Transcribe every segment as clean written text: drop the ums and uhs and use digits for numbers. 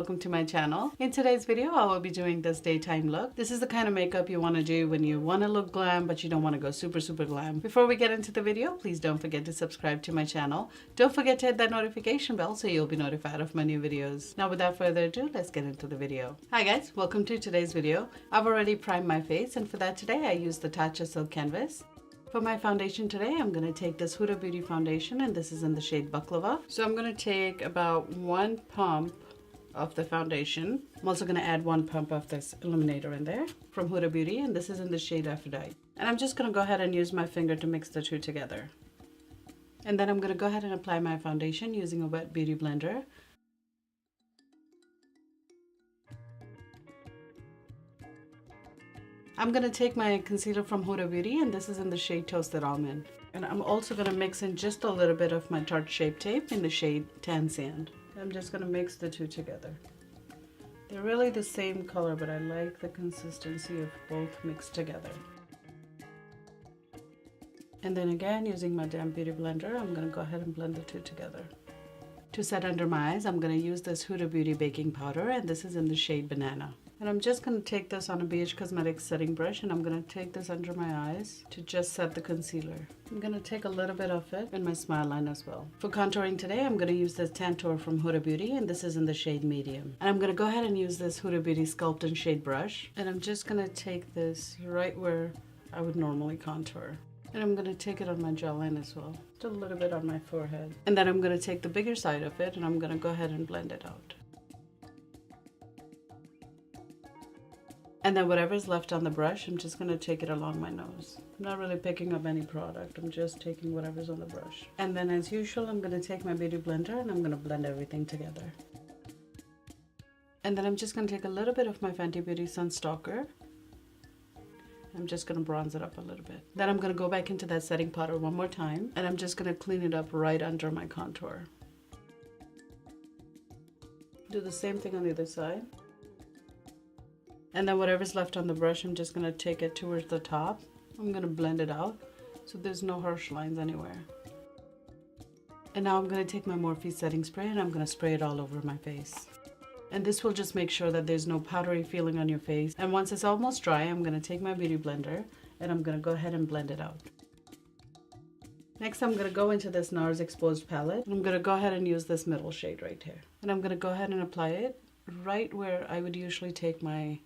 welcome to my channel. In today's video, I will be doing this daytime look. This is the kind of makeup you want to do when you want to look glam, but you don't want to go super glam. Before we get into the video, please don't forget to subscribe to my channel. Don't forget to hit that notification bell so you'll be notified of my new videos. Now, without further ado, let's get into the video. Hi guys, welcome to today's video. I've already primed my face, and for that today, I used the Tatcha Silk Canvas. For my foundation today, I'm going to take this Hudabeauty foundation, and this is in the shade Baklava. So I'm going to take about 1 pump of the foundation. I'm also going to add 1 pump of this illuminator in there from Hudabeauty, and this is in the shade Aphrodite. And I'm just going to go ahead and use my finger to mix the two together. And then I'm going to go ahead and apply my foundation using a wet beauty blender. I'm going to take my concealer from Hudabeauty, and this is in the shade Toasted Almond. And I'm also going to mix in just a little bit of my Tarte Shape Tape in the shade Tan Sand. I'm just going to mix the two together. They're really the same color, but I like the consistency of both mixed together. And then again, using my damp beauty blender, I'm going to go ahead and blend the two together. To set under my eyes, I'm going to use this Hudabeauty baking powder, and this is in the shade Banana. And I'm just going to take this on a BH Cosmetics setting brush, and I'm going to take this under my eyes to just set the concealer. I'm going to take a little bit of it in my smile line as well. For contouring today, I'm going to use this Tantour from Hudabeauty, and this is in the shade Medium. And I'm going to go ahead and use this Hudabeauty Sculpt and Shade brush, and I'm just going to take this right where I would normally contour. And I'm going to take it on my jawline as well, just a little bit on my forehead. And then I'm going to take the bigger side of it, and I'm going to go ahead and blend it out. And then whatever's left on the brush, I'm just going to take it along my nose. I'm not really picking up any product, I'm just taking whatever's on the brush. And then as usual, I'm going to take my beauty blender, and I'm going to blend everything together. And then I'm just going to take a little bit of my Fenty Beauty Sun Stalker. I'm just going to bronze it up a little bit. Then I'm going to go back into that setting powder one more time, and I'm just going to clean it up right under my contour. Do the same thing on the other side. And then whatever's left on the brush, I'm just going to take it towards the top. I'm going to blend it out so there's no harsh lines anywhere. And now I'm going to take my Morphe setting spray, and I'm going to spray it all over my face. And this will just make sure that there's no powdery feeling on your face. And once it's almost dry, I'm going to take my beauty blender, and I'm going to go ahead and blend it out. Next, I'm going to go into this NARS Exposed palette, and I'm going to go ahead and use this middle shade right here. And I'm going to go ahead and apply it right where I would usually take my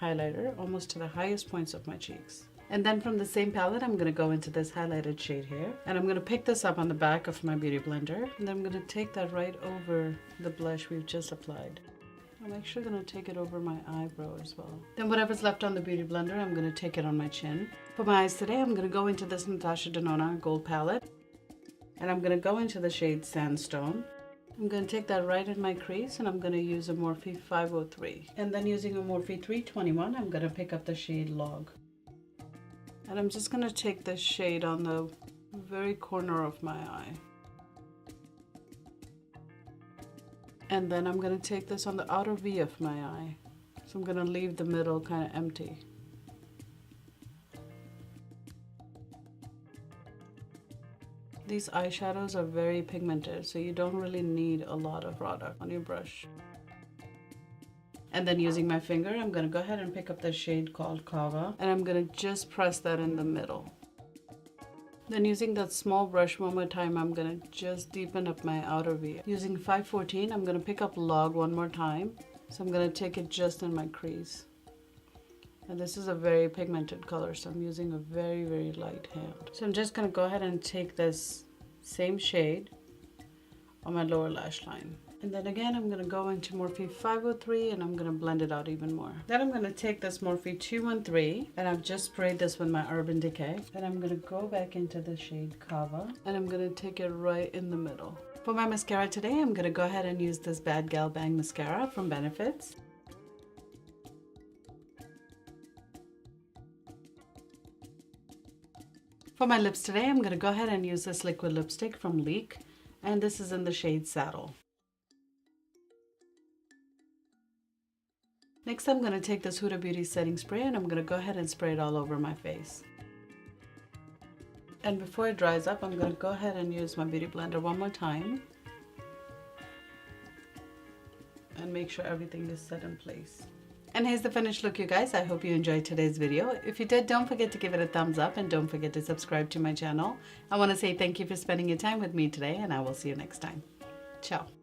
highlighter, almost to the highest points of my cheeks. And then from the same palette, I'm going to go into this highlighted shade here, and I'm going to pick this up on the back of my beauty blender, and then I'm going to take that right over the blush we've just applied. I'm actually going to take it over my eyebrow as well. Then whatever's left on the beauty blender, I'm going to take it on my chin. For my eyes today, I'm going to go into this Natasha Denona gold palette, and I'm going to go into the shade Sandstone. I'm going to take that right in my crease, and I'm going to use a Morphe 503. And then using a Morphe 321, I'm going to pick up the shade Log. And I'm just going to take this shade on the very corner of my eye. And then I'm going to take this on the outer V of my eye. So I'm going to leave the middle kind of empty. These eyeshadows are very pigmented, so you don't really need a lot of product on your brush. And then using my finger, I'm going to go ahead and pick up the shade called Kava, and I'm going to just press that in the middle. Then using that small brush one more time, I'm going to just deepen up my outer V. Using 514, I'm going to pick up Log one more time, so I'm going to take it just in my crease. And this is a very pigmented color, so I'm using a very light hand. So I'm just going to go ahead and take this same shade on my lower lash line. And then again, I'm going to go into Morphe 503, and I'm going to blend it out even more. Then I'm going to take this Morphe 213, and I've just sprayed this with my Urban Decay. And I'm going to go back into the shade Kava, and I'm going to take it right in the middle. For my mascara today, I'm going to go ahead and use this Bad Gal Bang mascara from Benefits. For my lips today, I'm going to go ahead and use this liquid lipstick from Leak, and this is in the shade Saddle. Next, I'm going to take this Huda Beauty setting spray, and I'm going to go ahead and spray it all over my face. And before it dries up, I'm going to go ahead and use my beauty blender one more time. make sure everything is set in place. And here's the finished look, you guys. I hope you enjoyed today's video. If you did, don't forget to give it a thumbs up and don't forget to subscribe to my channel. I want to say thank you for spending your time with me today, and I will see you next time. Ciao.